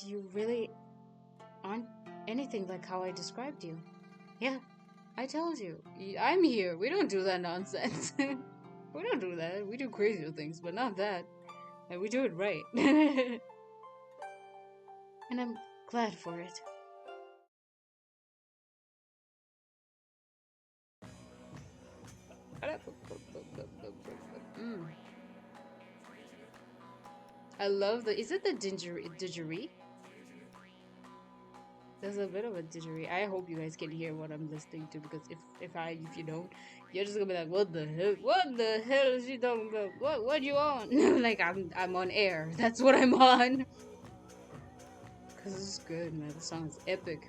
you really aren't anything like how I described you. Yeah, I told you. I'm here. We don't do that nonsense. We don't do that. We do crazier things, but not that. And we do it right. And I'm glad for it. Mm. I love the. Is it the didgeridoo? There's a bit of a didgeridoo. I hope you guys can hear what I'm listening to because if you don't, you're just gonna be like, what the hell? What the hell is she talking about? What you on? Like I'm on air. That's what I'm on. Cause it's good, man. The song is epic.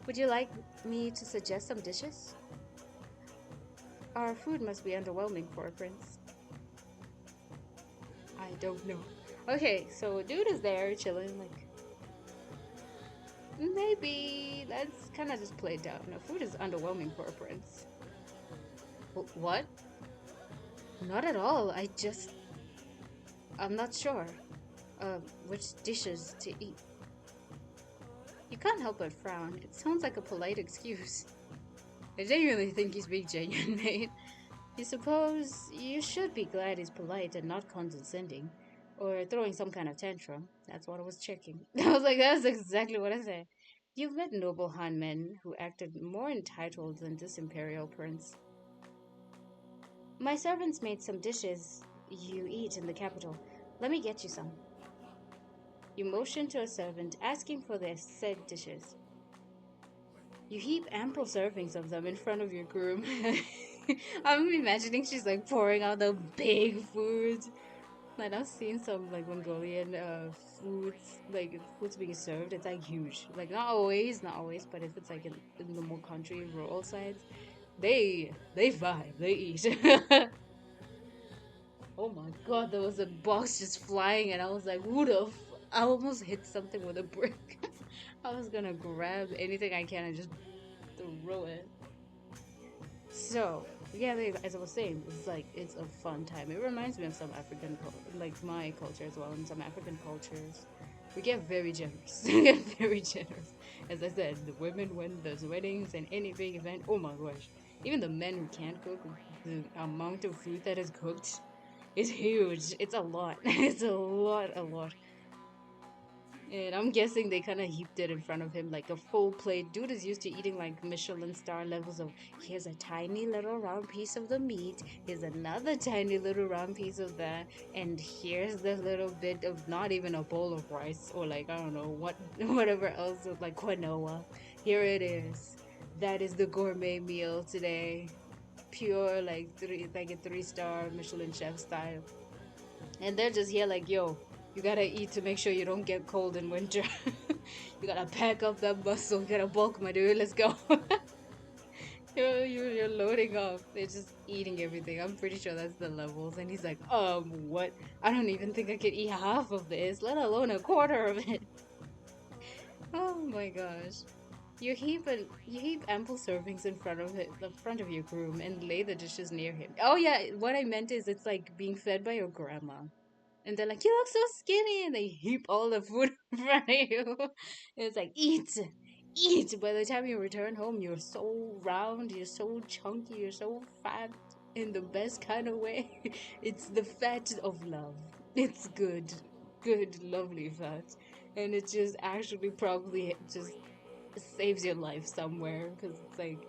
Would you like me to suggest some dishes? Our food must be underwhelming for a prince. I don't know. Okay, so dude is there chilling, like maybe let's kind of just play it down. No, food is underwhelming for a prince. What? Not at all. I'm not sure. Which dishes to eat. You can't help but frown. It sounds like a polite excuse. I genuinely think he's being genuine, mate. You suppose you should be glad he's polite and not condescending. Or throwing some kind of tantrum. That's what I was checking. I was like, that's exactly what I said. You've met noble Han men who acted more entitled than this imperial prince. My servants made some dishes you eat in the capital. Let me get you some. You motion to a servant, asking for their said dishes. You heap ample servings of them in front of your groom. I'm imagining she's like pouring out the big foods. Like I've seen some like Mongolian foods being served. It's like huge. Like not always, but if it's like in the more country rural sides, they vibe, they eat. Oh my god, there was a box just flying, and I was like, "Who the?" I almost hit something with a brick. I was gonna grab anything I can and just throw it. So, yeah, as I was saying, it's a fun time. It reminds me of some like my culture as well, and some African cultures. We get very generous. We get very generous. As I said, the women when there's weddings and any big event. Oh my gosh! Even the men who can't cook, the amount of food that is cooked is huge. It's a lot. It's a lot, a lot. And I'm guessing they kind of heaped it in front of him like a full plate. Dude is used to eating like Michelin star levels of here's a tiny little round piece of the meat, here's another tiny little round piece of that, and here's the little bit of not even a bowl of rice or like I don't know what whatever else with like quinoa. Here it is. That is the gourmet meal today. Pure like a 3-star Michelin chef style. And they're just here like, yo, you gotta eat to make sure you don't get cold in winter. You gotta pack up that muscle, you gotta bulk, my dude. Let's go. You're loading up. They're just eating everything. I'm pretty sure that's the levels. And he's like, what? I don't even think I could eat half of this, let alone a quarter of it. Oh my gosh. You heap ample servings in front of the front of your groom, and lay the dishes near him. Oh yeah, what I meant is it's like being fed by your grandma. And they're like, "You look so skinny," and they heap all the food in front of you. It's like, eat, eat. By the time you return home, you're so round, you're so chunky, you're so fat in the best kind of way. It's the fat of love. It's good, lovely fat. And it just actually probably just saves your life somewhere because it's like,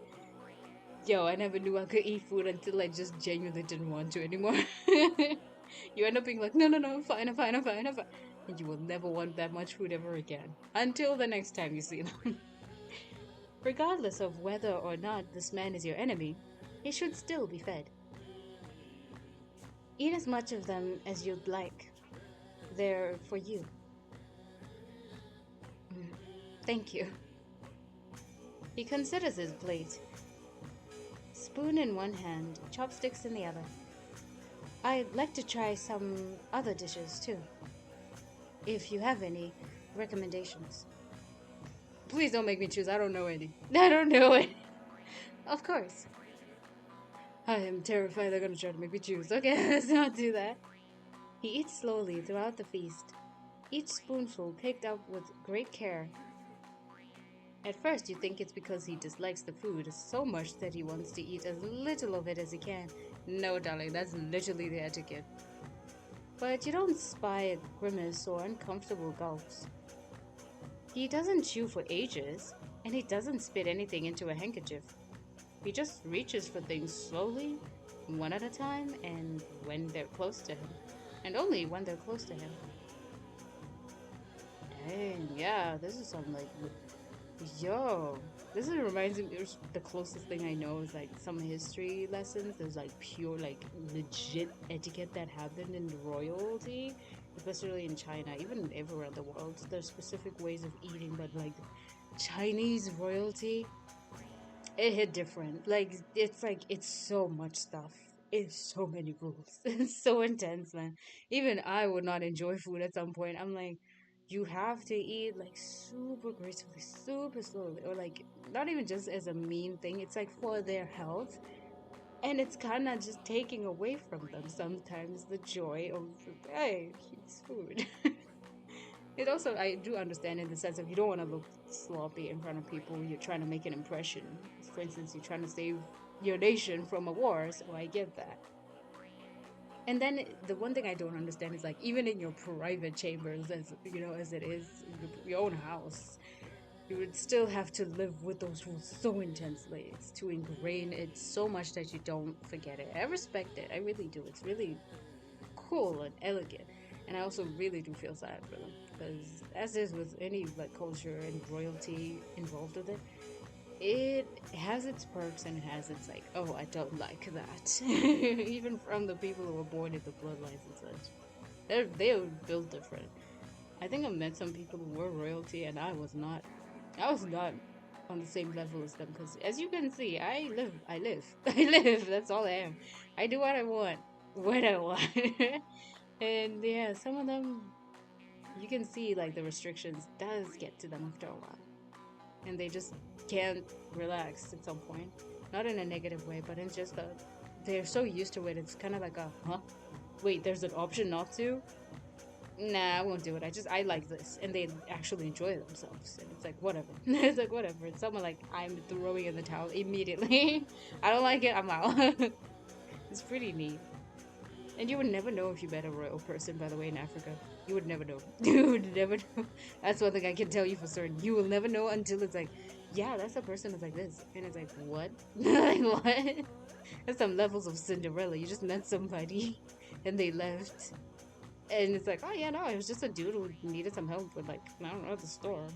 yo, I never knew I could eat food until I just genuinely didn't want to anymore. You end up being like, no, no, no, I'm fine, I'm fine, I'm fine, I'm fine. And you will never want that much food ever again. Until the next time you see them. Regardless of whether or not this man is your enemy, he should still be fed. Eat as much of them as you'd like. They're for you. Mm, thank you. He considers his plate. Spoon in one hand, chopsticks in the other. I'd like to try some other dishes too, if you have any recommendations. Please don't make me choose. I don't know any. I don't know any. Of course. I am terrified they're gonna try to make me choose. Okay, let's not do that. He eats slowly throughout the feast. each spoonful picked up with great care. At first, you think it's because he dislikes the food so much that he wants to eat as little of it as he can. No, darling, that's literally the etiquette. But you don't spy a grimace or uncomfortable gulps. He doesn't chew for ages, and he doesn't spit anything into a handkerchief. He just reaches for things slowly, one at a time, and when they're close to him. And only when they're close to him. Dang, yeah, this is some like, yo, this is reminds me. The closest thing I know is like some history lessons. There's like pure, like legit etiquette that happened in royalty, especially in China, even everywhere in the world. There's specific ways of eating, but like Chinese royalty, it hit different. Like it's so much stuff. It's so many rules. It's so intense, man. Even I would not enjoy food at some point. I'm like, you have to eat like super gracefully, super slowly, or like not even just as a mean thing. It's like for their health, and it's kind of just taking away from them sometimes the joy of hey, it's food. It also, I do understand in the sense of you don't want to look sloppy in front of people. You're trying to make an impression. For instance, you're trying to save your nation from a war, so I get that. And then the one thing I don't understand is like even in your private chambers, as you know, as it is your own house, you would still have to live with those rules so intensely. It's to ingrain it so much that you don't forget it. I respect it. I really do. It's really cool and elegant. And I also really do feel sad for them because, as is with any like culture and royalty involved with it, it has its perks and it has its like, oh, I don't like that. Even from the people who were born in the bloodlines and such, they're built different. I think I've met some people who were royalty, and I was not. I was not on the same level as them because, as you can see, I live. I live. I live. That's all I am. I do what I want when I want. And yeah, some of them you can see like the restrictions does get to them after a while. And they just can't relax at some point. Not in a negative way, but it's just that they're so used to it. It's kind of like a, huh? Wait, there's an option not to? Nah, I won't do it. I like this. And they actually enjoy themselves. And it's like, whatever. It's like, whatever. It's someone like, I'm throwing in the towel immediately. I don't like it, I'm out. It's pretty neat. And you would never know if you met a royal person, by the way, in Africa. You would never know. You would never know. That's one thing I can tell you for certain. You will never know until it's like, yeah, that's a person that's like this. And it's like, what? Like, what? There's some levels of Cinderella. You just met somebody and they left. And it's like, oh, yeah, no, it was just a dude who needed some help with, like, I don't know, the store.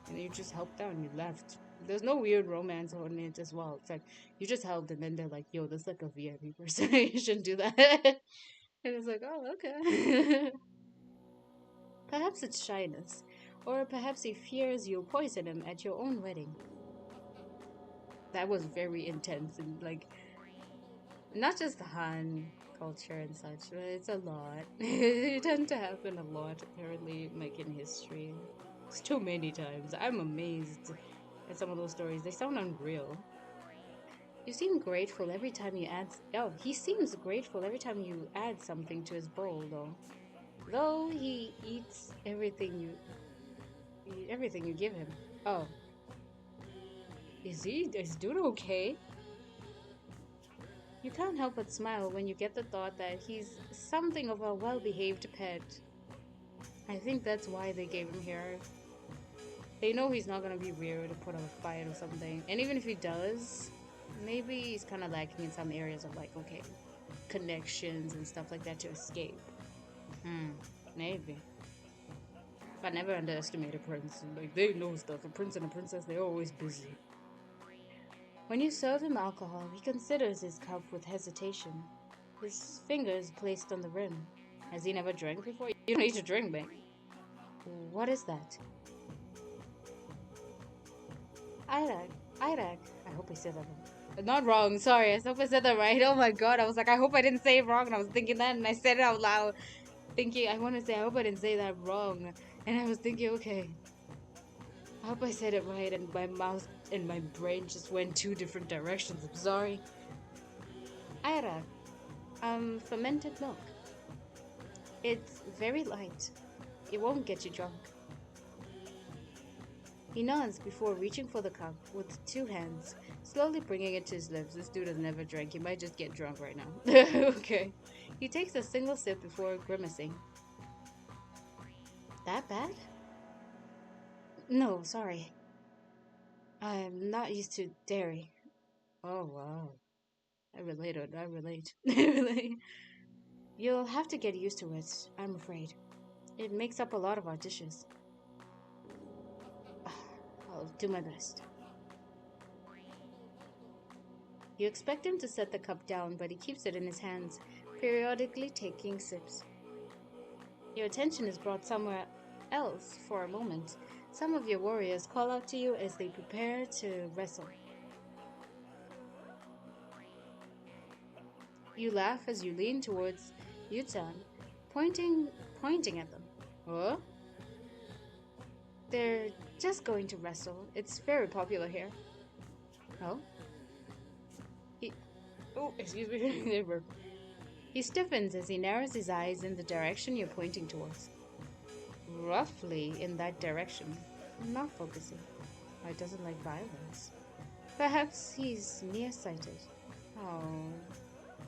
And you just helped out and you left. There's no weird romance on it as well. It's like, you just helped and then they're like, yo, this is like a VIP person. You shouldn't do that. And it's like, oh, okay. Perhaps it's shyness. Or perhaps he fears you'll poison him at your own wedding. That was very intense and like not just the Han culture and such, but it's a lot. It tends to happen a lot apparently like in history. It's too many times. I'm amazed at some of those stories. They sound unreal. You seem grateful every time you add. Oh, he seems grateful every time you add something to his bowl, though. Though he eats everything you give him. Oh, is dude okay? You can't help but smile when you get the thought that he's something of a well-behaved pet. I think that's why they gave him here. They know he's not gonna be weird or put up a fight or something. And even if he does, maybe he's kind of lacking in some areas of like, okay, connections and stuff like that to escape. Maybe. But never underestimate a prince. Like, they know stuff. A prince and a princess, they're always busy. When you serve him alcohol, he considers his cup with hesitation. His fingers placed on the rim. Has he never drank before? You don't need to drink, man. What is that? Iraq. Iraq. I hope I said that wrong. Not wrong, sorry. I hope I said that right. Oh my god, I was like, I hope I didn't say it wrong. And I was thinking that, and I said it out loud. Thinking, I want to say, I hope I didn't say that wrong. And I was thinking, okay, I hope I said it right. And my mouth and my brain just went two different directions. I'm sorry. Iraq. Fermented milk. It's very light. It won't get you drunk. He nods before reaching for the cup with two hands, slowly bringing it to his lips. This dude has never drank. He might just get drunk right now. Okay. He takes a single sip before grimacing. That bad? No, sorry. I'm not used to dairy. Oh, wow. I relate. I relate. I relate. You'll have to get used to it, I'm afraid. It makes up a lot of our dishes. I'll do my best. You expect him to set the cup down, but he keeps it in his hands, periodically taking sips. Your attention is brought somewhere else for a moment. Some of your warriors call out to you as they prepare to wrestle. You laugh as you lean towards Yutan, pointing at them. Huh? They're just going to wrestle. It's very popular here. Oh? Excuse me. They were. He stiffens as he narrows his eyes in the direction you're pointing towards. Roughly in that direction. Not focusing. He doesn't like violence. Perhaps he's nearsighted. Oh,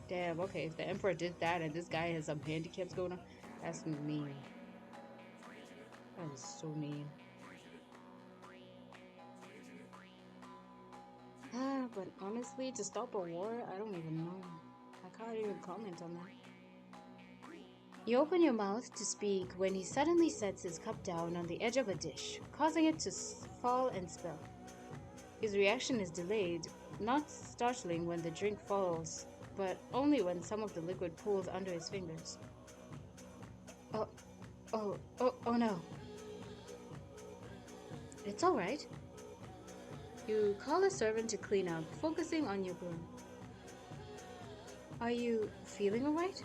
damn. Okay, if the Emperor did that and this guy has some handicaps going on, that's mean. That is so mean. But honestly, to stop a war, I don't even know. I can't even comment on that. You open your mouth to speak when he suddenly sets his cup down on the edge of a dish, causing it to fall and spill. His reaction is delayed, not startling when the drink falls, but only when some of the liquid pools under his fingers. Oh no. It's all right. You call a servant to clean up, focusing on your groom. Are you feeling all right?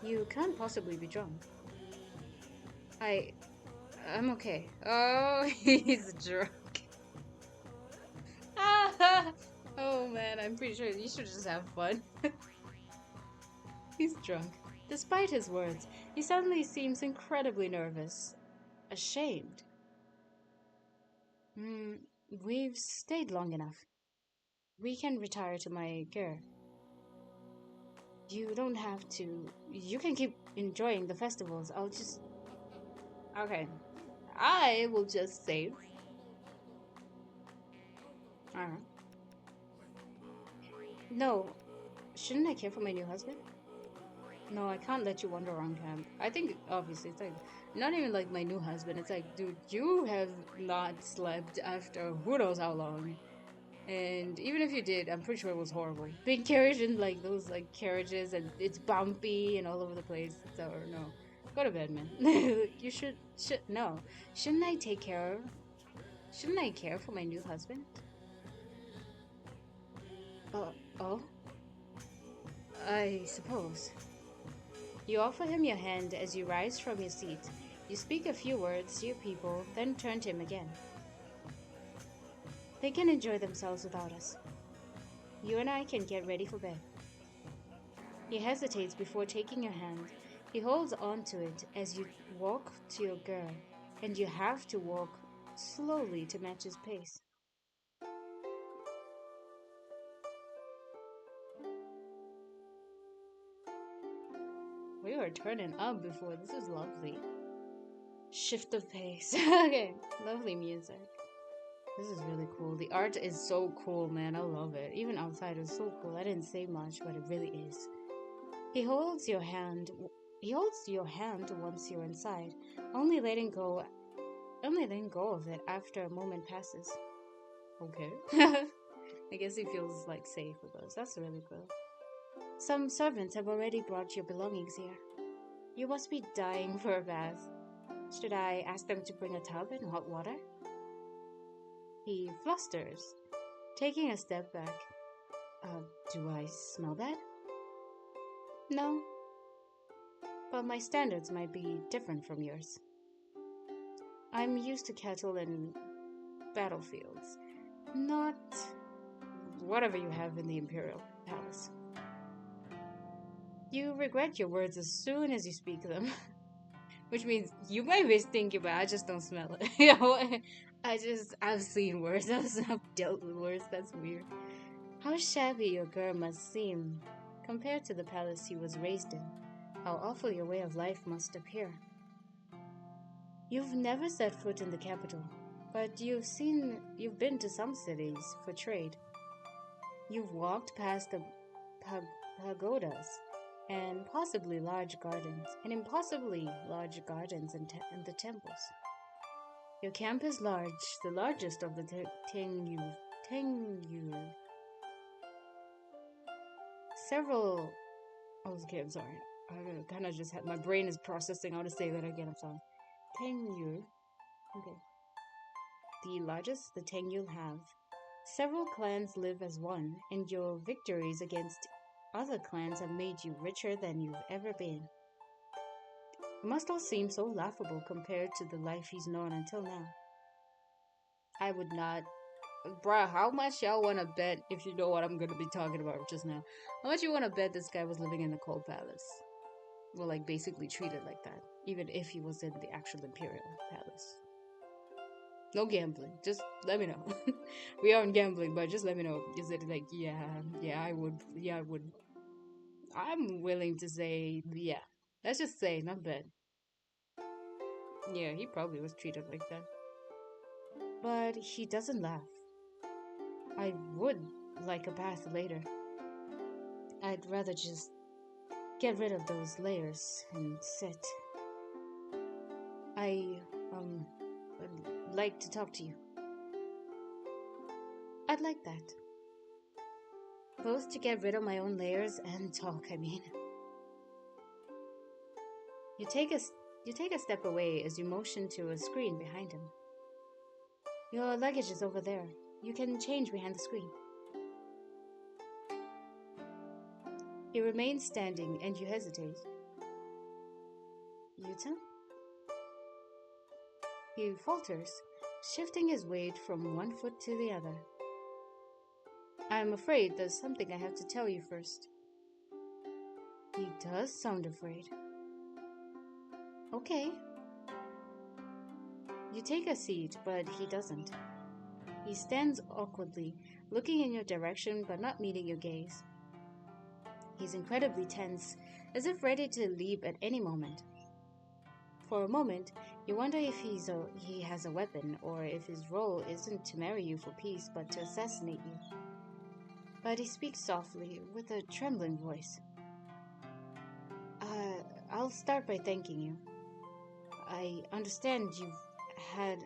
You can't possibly be drunk. I'm okay. Oh, he's drunk. Oh man, I'm pretty sure you should just have fun. He's drunk. Despite his words, he suddenly seems incredibly nervous. Ashamed. We've stayed long enough. We can retire to my care. You don't have to. You can keep enjoying the festivals. I'll just. Okay. I will just save. Alright. No. Shouldn't I care for my new husband? No, I can't let you wander around camp. I think, obviously, it's like, not even like my new husband. It's like, dude, you have not slept after who knows how long. And even if you did, I'm pretty sure it was horrible. Big carriage and like those like carriages and it's bumpy and all over the place. So, no. Go to bed, man. You no. Shouldn't I take care? Shouldn't I care for my new husband? Oh? I suppose. You offer him your hand as you rise from your seat. You speak a few words to your people, then turn to him again. They can enjoy themselves without us. You and I can get ready for bed. He hesitates before taking your hand. He holds on to it as you walk to your girl, and you have to walk slowly to match his pace. We were turning up before. This is lovely. Shift of pace. Okay, lovely music. This is really cool. The art is so cool, man. I love it. Even outside, it's so cool. I didn't say much, but it really is. He holds your hand. He holds your hand once you're inside, only letting go of it after a moment passes. Okay. I guess he feels like safe with us. That's really cool. Some servants have already brought your belongings here. You must be dying for a bath. Should I ask them to bring a tub and hot water? He flusters, taking a step back. Do I smell bad? No. But my standards might be different from yours. I'm used to cattle and battlefields, not whatever you have in the Imperial Palace. You regret your words as soon as you speak them. Which means you might be stinky, but I just don't smell it. You know, I've seen worse. I've dealt with worse. That's weird. How shabby your girl must seem compared to the palace he was raised in. How awful your way of life must appear. You've never set foot in the capital, but you've been to some cities for trade. You've walked past the pagodas and possibly large gardens, and impossibly large gardens and the temples. Your camp is large, the largest of the Tengu. Several. Oh, okay, I'm sorry. I kind of just had my brain is processing how to say that again. I'm sorry. Tengu. Okay. The largest the Tengu have. Several clans live as one, and your victories against other clans have made you richer than you've ever been. It must all seem so laughable compared to the life he's known until now. I would not. Bruh, how much y'all want to bet, if you know what I'm going to be talking about just now? How much you want to bet this guy was living in the Cold Palace? Well, like, basically treated like that, even if he was in the actual Imperial Palace. No gambling. Just let me know. We aren't gambling, but just let me know. Is it like, yeah, I would. Yeah, I would. I'm willing to say, yeah. Let's just say, not bad. Yeah, he probably was treated like that. But he doesn't laugh. I would like a bath later. I'd rather just get rid of those layers and sit. I, would like to talk to you. I'd like that. Both to get rid of my own layers and talk, I mean. You take a step away as you motion to a screen behind him. Your luggage is over there. You can change behind the screen. He remains standing and you hesitate. Yuta? He falters, shifting his weight from one foot to the other. I'm afraid there's something I have to tell you first. He does sound afraid. Okay. You take a seat, but he doesn't. He stands awkwardly, looking in your direction but not meeting your gaze. He's incredibly tense, as if ready to leap at any moment. For a moment, you wonder if he has a weapon, or if his role isn't to marry you for peace but to assassinate you. But he speaks softly, with a trembling voice. I'll start by thanking you. I understand you've had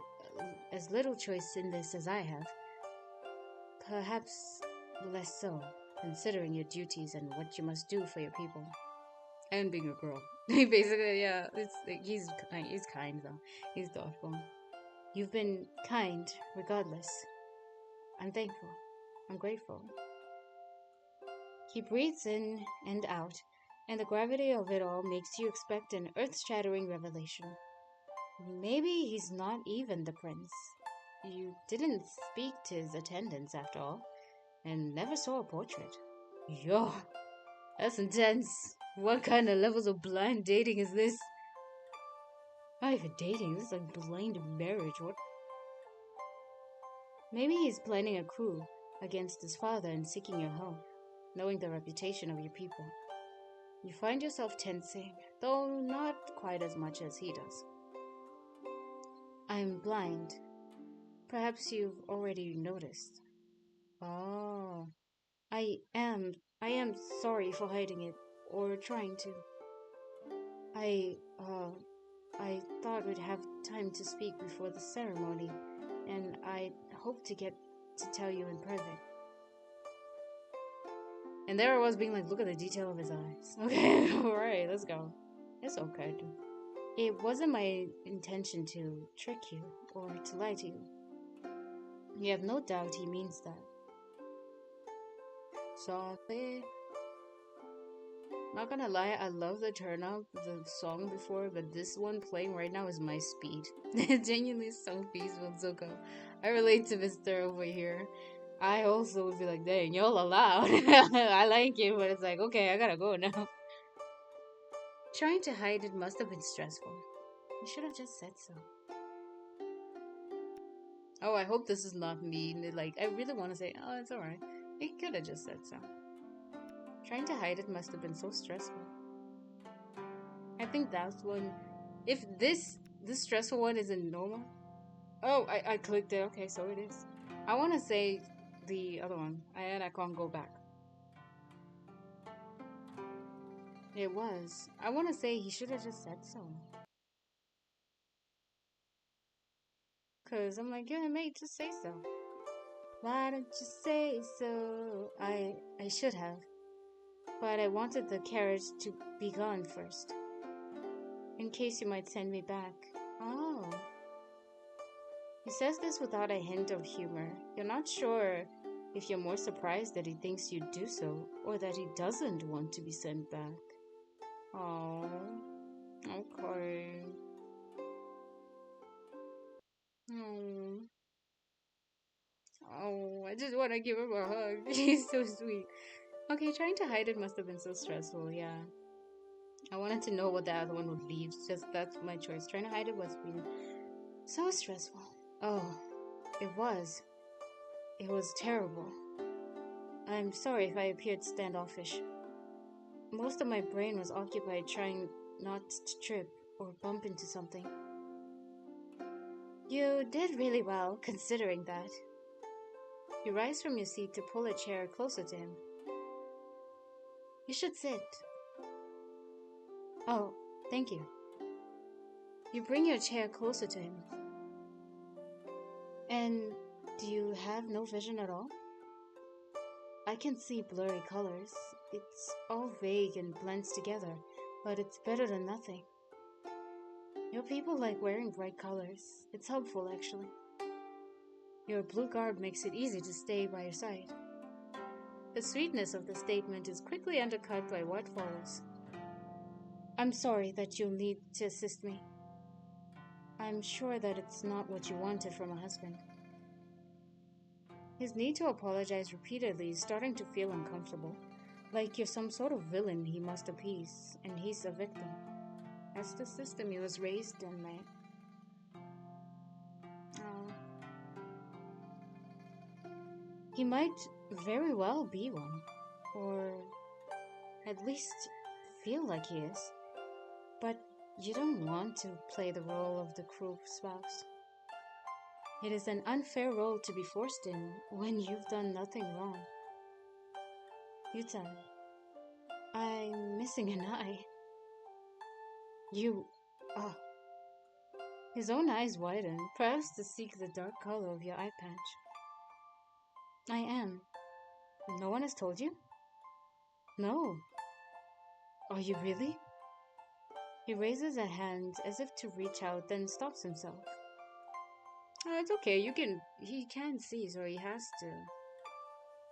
as little choice in this as I have. Perhaps less so, considering your duties and what you must do for your people. And being a girl. Basically, yeah, he's kind though. He's thoughtful. You've been kind, regardless. I'm thankful. I'm grateful. He breathes in and out, and the gravity of it all makes you expect an earth-shattering revelation. Maybe he's not even the prince. You didn't speak to his attendants after all, and never saw a portrait. Yo, that's intense. What kind of levels of blind dating is this? Not even dating, this is like blind marriage. What? Maybe he's planning a coup against his father and seeking your help, knowing the reputation of your people. You find yourself tensing, though not quite as much as he does. I'm blind. Perhaps you've already noticed. Oh, I am sorry for hiding it, or trying to. I, I thought we'd have time to speak before the ceremony, and I hope to get to tell you in private. And there I was being like, look at the detail of his eyes. Okay, alright, let's go. It's okay. It wasn't my intention to trick you, or to lie to you. You have no doubt he means that. Sorry. Not gonna lie, I love the turn up, the song before, but this one playing right now is my speed. It genuinely so peaceful and so cool. I relate to Mr. over here. I also would be like, dang, y'all are loud. I like it, but it's like, okay, I gotta go now. Trying to hide it must have been stressful. You should have just said so. Oh, I hope this is not mean. Like, I really want to say, oh, it's alright. He could have just said so. Trying to hide it must have been so stressful. I think that's one. If this stressful one isn't normal. Oh, I clicked it. Okay, so it is. I want to say the other one, and I can't go back. It was. I want to say he should have just said so. Cause I'm like, yeah, mate, just say so. Why don't you say so? I should have, but I wanted the carriage to be gone first, in case you might send me back. Oh. He says this without a hint of humor. You're not sure if you're more surprised that he thinks you'd do so, or that he doesn't want to be sent back. Oh, okay. Oh, oh, I just want to give him a hug. He's so sweet. Okay, trying to hide it must have been so stressful, yeah. I wanted to know what the other one would leave. Just that's my choice. Trying to hide it was been so stressful. Oh, it was. It was terrible. I'm sorry if I appeared standoffish. Most of my brain was occupied trying not to trip or bump into something. You did really well, considering that. You rise from your seat to pull a chair closer to him. You should sit. Oh, thank you. You bring your chair closer to him. And do you have no vision at all? I can see blurry colors. It's all vague and blends together, but it's better than nothing. Your people like wearing bright colors. It's helpful, actually. Your blue garb makes it easy to stay by your side. The sweetness of the statement is quickly undercut by what follows. I'm sorry that you'll need to assist me. I'm sure that it's not what you wanted from a husband. His need to apologize repeatedly is starting to feel uncomfortable, like you're some sort of villain he must appease, and he's a victim. That's the system he was raised in, mate. Oh. He might very well be one, or at least feel like he is, but you don't want to play the role of the cruel spouse. It is an unfair role to be forced in when you've done nothing wrong. Yuta, I'm missing an eye. You. Ah. His own eyes widen, perhaps to seek the dark color of your eye patch. I am. No one has told you? No. Are you really? He raises a hand as if to reach out, then stops himself. Oh, it's okay. He can see, so he has to.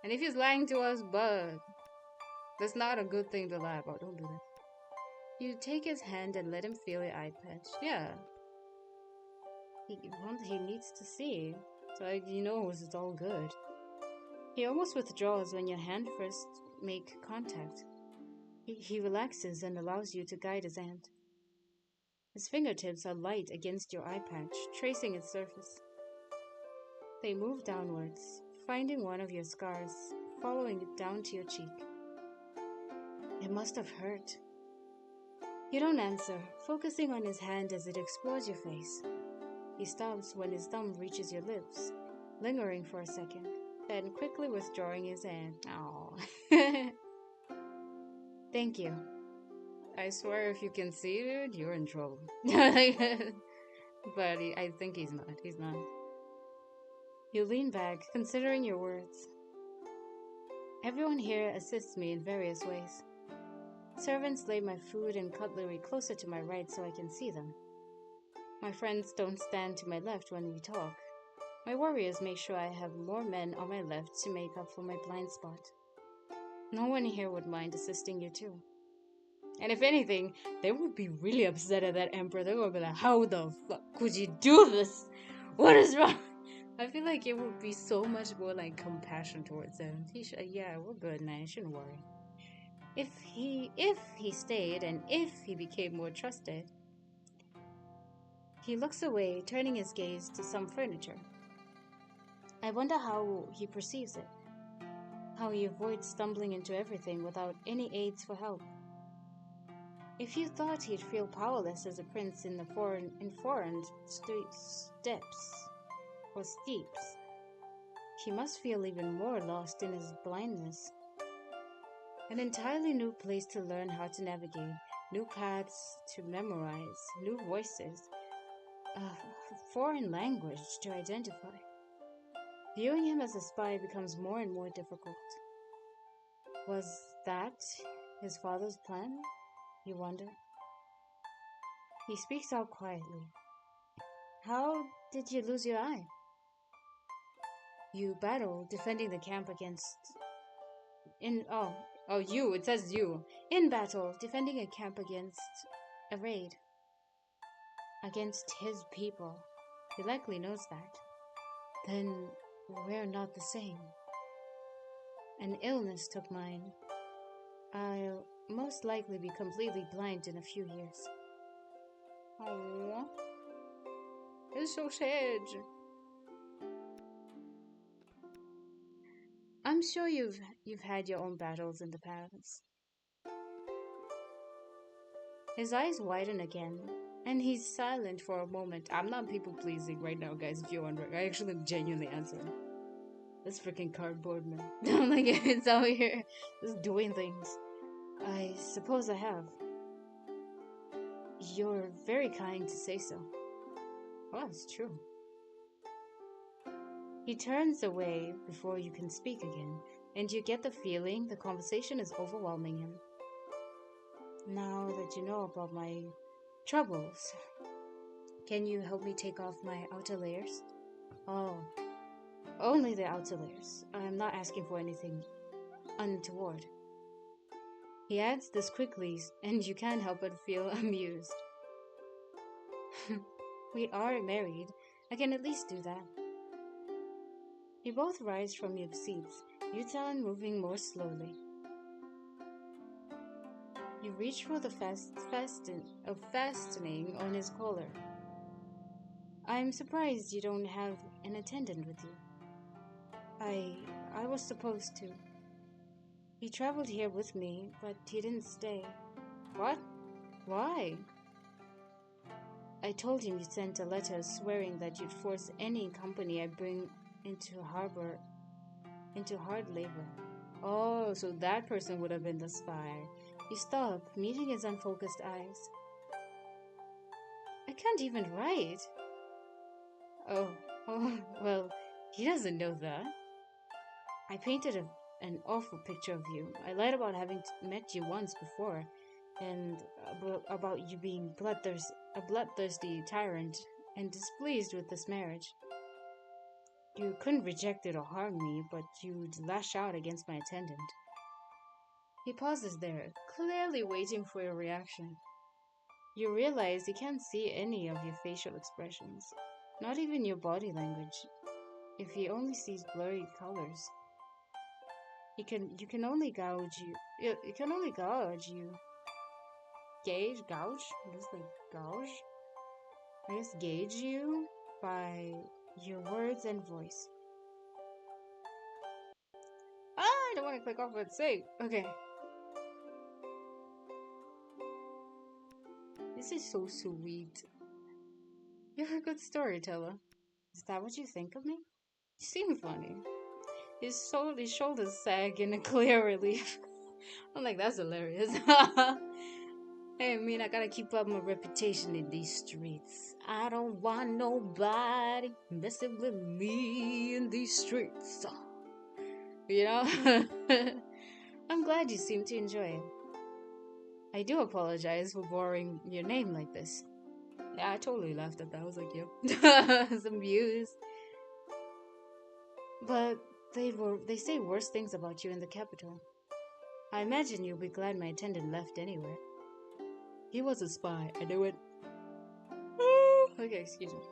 And if he's lying to us, but that's not a good thing to lie about. Don't do that. You take his hand and let him feel your eye patch. Yeah. He needs to see. So he knows it's all good. He almost withdraws when your hand first make contact. He relaxes and allows you to guide his hand. His fingertips are light against your eye patch, tracing its surface. They move downwards, finding one of your scars, following it down to your cheek. It must have hurt. You don't answer, focusing on his hand as it explores your face. He stops when his thumb reaches your lips, lingering for a second, then quickly withdrawing his hand. Aww. Thank you. I swear if you can see it, you're in trouble. But I think he's not. He's not. You lean back, considering your words. Everyone here assists me in various ways. Servants lay my food and cutlery closer to my right so I can see them. My friends don't stand to my left when we talk. My warriors make sure I have more men on my left to make up for my blind spot. No one here would mind assisting you too. And if anything, they would be really upset at that emperor. They would be like, how the fuck could you do this? What is wrong? I feel like it would be so much more like compassion towards them. Yeah, we're good, man. You shouldn't worry. If he stayed and if he became more trusted, He looks away, turning his gaze to some furniture. I wonder how he perceives it, how he avoids stumbling into everything without any aids for help. If you thought he'd feel powerless as a prince in foreign steps or steeps, he must feel even more lost in his blindness. An entirely new place to learn how to navigate, new paths to memorize, new voices, a foreign language to identify. Viewing him as a spy becomes more and more difficult. Was that his father's plan? You wonder. He speaks out quietly. How did you lose your eye? You battled, defending the camp against... it says you. In battle, defending a camp against a raid. Against his people. He likely knows that. Then we're not the same. An illness took mine. I'll most likely be completely blind in a few years. Aww. It's so sad. I'm sure you've had your own battles in the past. His eyes widen again, and he's silent for a moment. I'm not people pleasing right now, guys, if you're wondering. I actually genuinely answer. This freaking cardboard man. Like, it's out here just doing things. I suppose I have. You're very kind to say so. Well, it's true. He turns away before you can speak again, and you get the feeling the conversation is overwhelming him. Now that you know about my troubles, can you help me take off my outer layers? Oh, only the outer layers. I'm not asking for anything untoward. He adds this quickly, and you can't help but feel amused. We are married. I can at least do that. You both rise from your seats, Yutan moving more slowly. You reach for the fastening on his collar. I'm surprised you don't have an attendant with you. I was supposed to. He traveled here with me, but he didn't stay. What? Why? I told him you sent a letter swearing that you'd force any company I bring into hard labor. Oh, so that person would have been the spy. You stop, meeting his unfocused eyes. I can't even write. Oh, well, he doesn't know that. I painted an awful picture of you. I lied about having met you once before, and about you being a bloodthirsty tyrant and displeased with this marriage. You couldn't reject it or harm me, but you'd lash out against my attendant. He pauses there, clearly waiting for your reaction. You realize he can't see any of your facial expressions, not even your body language. If he only sees blurry colors, you can only gauge you. It can only gauge you. Gauge? Just like gauge? I guess gauge you by your words and voice. I don't want to click off and save. Okay. This is so sweet. You're a good storyteller. Is that what you think of me? You seem funny. His shoulders sag in a clear relief. I'm like, that's hilarious. Hey, I mean, I gotta keep up my reputation in these streets. I don't want nobody messing with me in these streets. You know? I'm glad you seem to enjoy it. I do apologize for borrowing your name like this. Yeah, I totally laughed at that. I was like, yep. I was amused. But they say worse things about you in the capital. I imagine you'll be glad my attendant left anyway. He was a spy. I knew it. Okay, excuse me.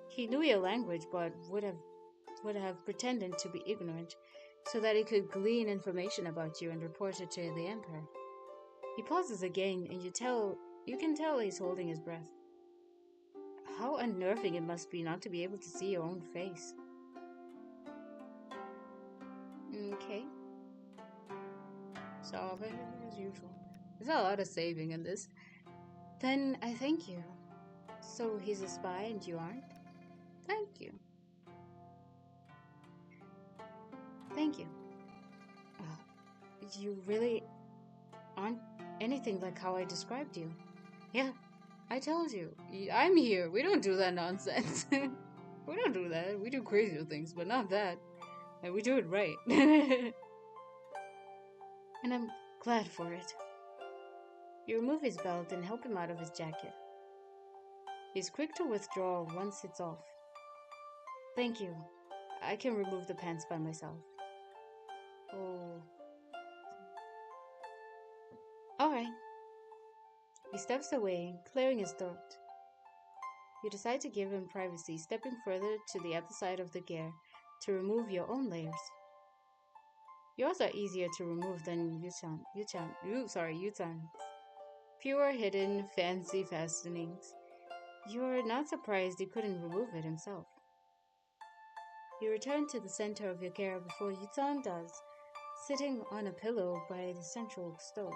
He knew your language, but would have pretended to be ignorant, so that he could glean information about you and report it to the Emperor. He pauses again, and you can tell he's holding his breath. How unnerving it must be not to be able to see your own face. Okay. Solve it as usual. There's a lot of saving in this. Then I thank you. So he's a spy and you aren't? Thank you. Thank you. You really aren't anything like how I described you. Yeah, I told you. I'm here. We don't do that nonsense. We don't do that. We do crazier things, but not that. And we do it right. And I'm glad for it. You remove his belt and help him out of his jacket. He's quick to withdraw once it's off. Thank you. I can remove the pants by myself. Oh. Alright. He steps away, clearing his throat. You decide to give him privacy, stepping further to the other side of the gear to remove your own layers. Yours are easier to remove than Yutan's. Fewer hidden, fancy fastenings. You're not surprised he couldn't remove it himself. You return to the center of your gear before Yutan does, sitting on a pillow by the central stove.